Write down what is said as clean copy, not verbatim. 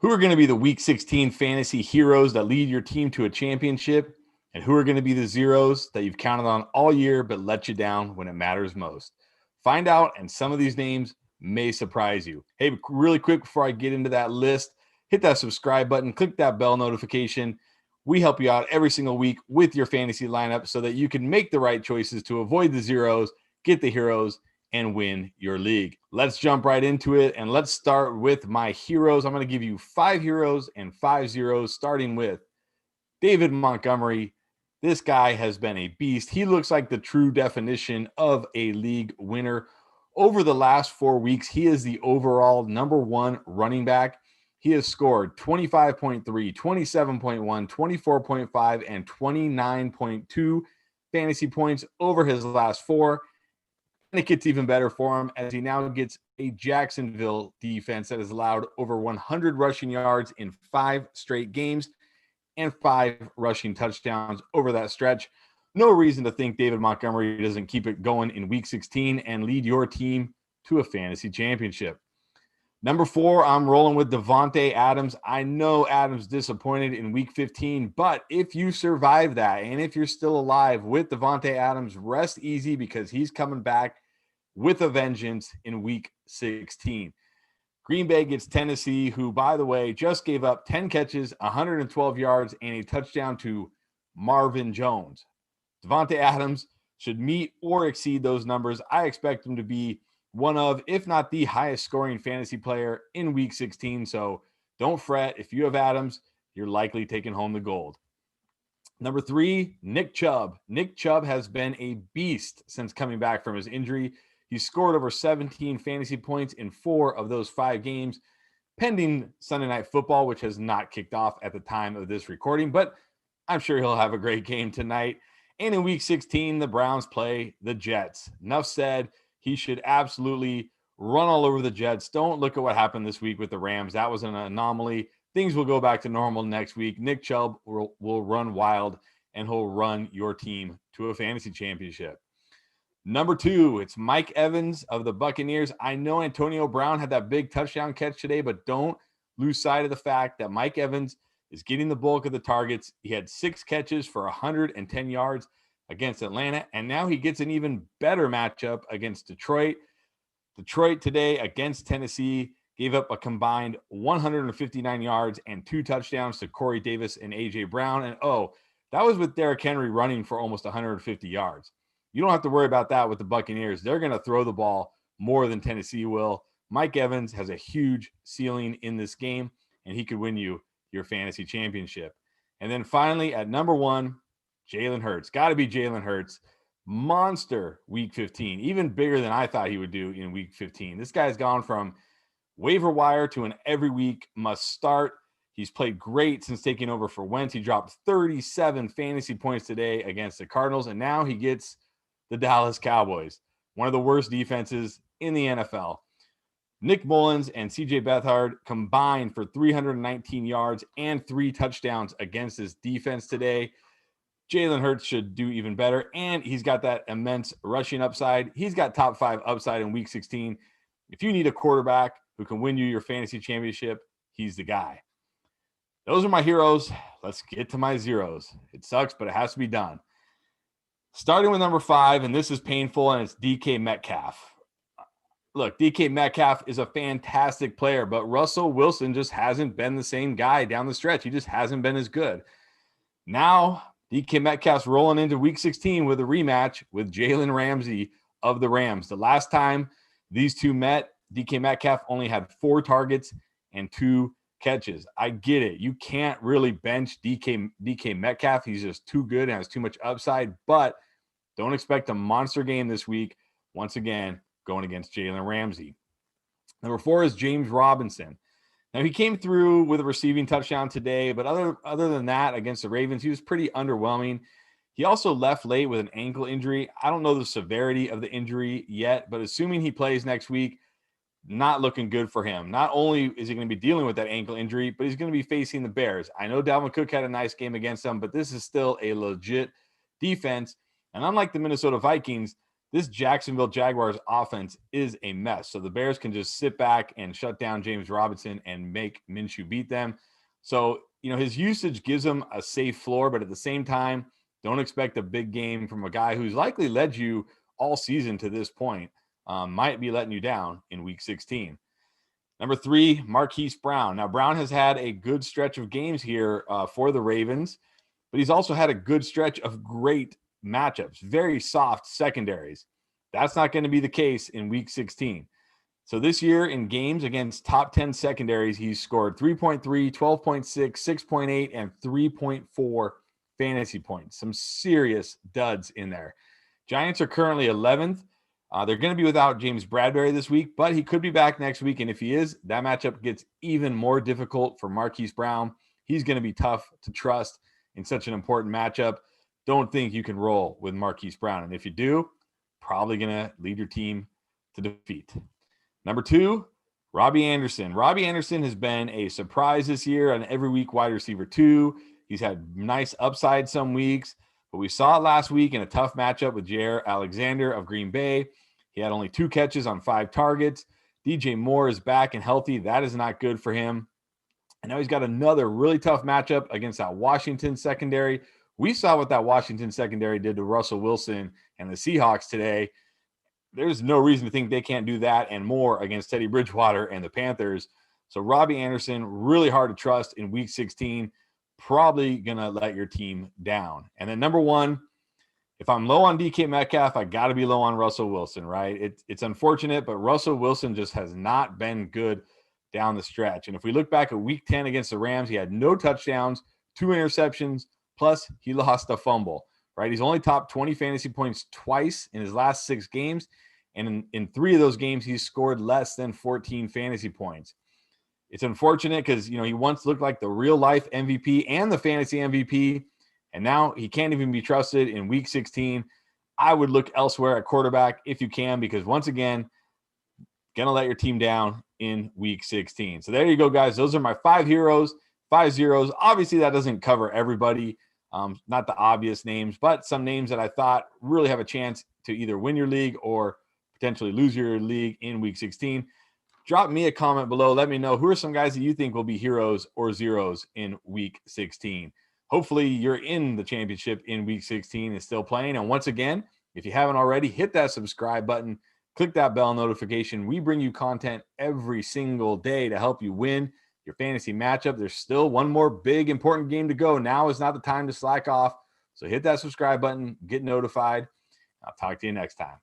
Who are going to be the Week 16 fantasy heroes that lead your team to a championship? And who are going to be the zeros that you've counted on all year but let you down when it matters most? Find out, and some of these names may surprise you. Hey, really quick before I get into that list, hit that subscribe button, click that bell notification. We help you out every single week with your fantasy lineup so that you can make the right choices to avoid the zeros, get the heroes, and win your league. Let's jump right into it, and let's start with my heroes. I'm going to give you 5 heroes and 5 zeros, starting with David Montgomery. This guy has been a beast. He looks like the true definition of a league winner. Over the last 4 weeks, he is the overall number 1 running back. He has scored 25.3, 27.1, 24.5, and 29.2 fantasy points over his last 4. And it gets even better for him as he now gets a Jacksonville defense that has allowed over 100 rushing yards in 5 straight games and 5 rushing touchdowns over that stretch. No reason to think David Montgomery doesn't keep it going in Week 16 and lead your team to a fantasy championship. Number 4, I'm rolling with Davante Adams. I know Adams disappointed in Week 15, but if you survive that and if you're still alive with Davante Adams, rest easy because he's coming back with a vengeance in Week 16. Green Bay gets Tennessee, who, by the way, just gave up 10 catches, 112 yards, and a touchdown to Marvin Jones. Davante Adams should meet or exceed those numbers. I expect him to be one of, if not the highest scoring fantasy player in Week 16. So don't fret. If you have Adams, you're likely taking home the gold. Number 3, Nick Chubb. Nick Chubb has been a beast since coming back from his injury. He scored over 17 fantasy points in 4 of those 5 games, pending Sunday Night Football, which has not kicked off at the time of this recording, but I'm sure he'll have a great game tonight. And in Week 16, the Browns play the Jets. Enough said. He should absolutely run all over the Jets. Don't look at what happened this week with the Rams. That was an anomaly. Things will go back to normal next week. Nick Chubb will run wild, and he'll run your team to a fantasy championship. Number 2, it's Mike Evans of the Buccaneers. I know Antonio Brown had that big touchdown catch today, but don't lose sight of the fact that Mike Evans is getting the bulk of the targets. He had 6 catches for 110 yards against Atlanta, and now he gets an even better matchup against Detroit. Detroit today against Tennessee gave up a combined 159 yards and 2 touchdowns to Corey Davis and A.J. Brown. And, that was with Derrick Henry running for almost 150 yards. You don't have to worry about that with the Buccaneers. They're going to throw the ball more than Tennessee will. Mike Evans has a huge ceiling in this game, and he could win you your fantasy championship. And then finally, at number 1, Jalen Hurts. Got to be Jalen Hurts. Monster Week 15. Even bigger than I thought he would do in Week 15. This guy's gone from waiver wire to an every week must start. He's played great since taking over for Wentz. He dropped 37 fantasy points today against the Cardinals, and now he gets the Dallas Cowboys, one of the worst defenses in the NFL. Nick Mullins and C.J. Beathard combined for 319 yards and 3 touchdowns against this defense today. Jalen Hurts should do even better, and he's got that immense rushing upside. He's got top 5 upside in Week 16. If you need a quarterback who can win you your fantasy championship, he's the guy. Those are my heroes. Let's get to my zeros. It sucks, but it has to be done. Starting with number 5, and this is painful, and it's DK Metcalf. Look, DK Metcalf is a fantastic player, but Russell Wilson just hasn't been the same guy down the stretch. He just hasn't been as good. Now, DK Metcalf's rolling into Week 16 with a rematch with Jalen Ramsey of the Rams. The last time these two met, DK Metcalf only had 4 targets and 2 catches. I get it. You can't really bench DK Metcalf. He's just too good and has too much upside, but don't expect a monster game this week. Once again, going against Jalen Ramsey. Number 4 is James Robinson. Now, he came through with a receiving touchdown today, but other than that, against the Ravens, he was pretty underwhelming. He also left late with an ankle injury. I don't know the severity of the injury yet, but assuming he plays next week, not looking good for him. Not only is he going to be dealing with that ankle injury, but he's going to be facing the Bears. I know Dalvin Cook had a nice game against them, but this is still a legit defense. And unlike the Minnesota Vikings, this Jacksonville Jaguars offense is a mess. So the Bears can just sit back and shut down James Robinson and make Minshew beat them. So, his usage gives him a safe floor, but at the same time, don't expect a big game from a guy who's likely led you all season to this point. Might be letting you down in week 16. Number 3, Marquise Brown. Now, Brown has had a good stretch of games here for the Ravens, but he's also had a good stretch of great matchups, very soft secondaries. That's not going to be the case in week 16. So this year in games against top 10 secondaries, he's scored 3.3, 12.6, 6.8, and 3.4 fantasy points. Some serious duds in there. Giants are currently 11th. They're going to be without James Bradbury this week, but he could be back next week. And if he is, that matchup gets even more difficult for Marquise Brown. He's going to be tough to trust in such an important matchup. Don't think you can roll with Marquise Brown. And if you do, probably going to lead your team to defeat. Number 2, Robby Anderson. Robby Anderson has been a surprise this year on every week wide receiver 2. He's had nice upside some weeks, but we saw it last week in a tough matchup with Jair Alexander of Green Bay. He had only 2 catches on 5 targets. DJ Moore is back and healthy. That is not good for him. And now he's got another really tough matchup against that Washington secondary. We saw what that Washington secondary did to Russell Wilson and the Seahawks today. There's no reason to think they can't do that and more against Teddy Bridgewater and the Panthers. So Robby Anderson, really hard to trust in week 16, probably going to let your team down. And then number 1, if I'm low on DK Metcalf, I got to be low on Russell Wilson, right? It's unfortunate, but Russell Wilson just has not been good down the stretch. And if we look back at week 10 against the Rams, he had no touchdowns, 2 interceptions, plus he lost a fumble, right? He's only topped 20 fantasy points twice in his last 6 games. And in 3 of those games, he's scored less than 14 fantasy points. It's unfortunate because, he once looked like the real life MVP and the fantasy MVP. And now he can't even be trusted in week 16. I would look elsewhere at quarterback if you can, because once again, going to let your team down in week 16. So there you go, guys. Those are my 5 heroes, 5 zeros. Obviously, that doesn't cover everybody, not the obvious names, but some names that I thought really have a chance to either win your league or potentially lose your league in week 16. Drop me a comment below. Let me know who are some guys that you think will be heroes or zeros in week 16. Hopefully you're in the championship in week 16 and still playing. And once again, if you haven't already, hit that subscribe button, click that bell notification. We bring you content every single day to help you win your fantasy matchup. There's still one more big important game to go. Now is not the time to slack off. So hit that subscribe button, get notified. I'll talk to you next time.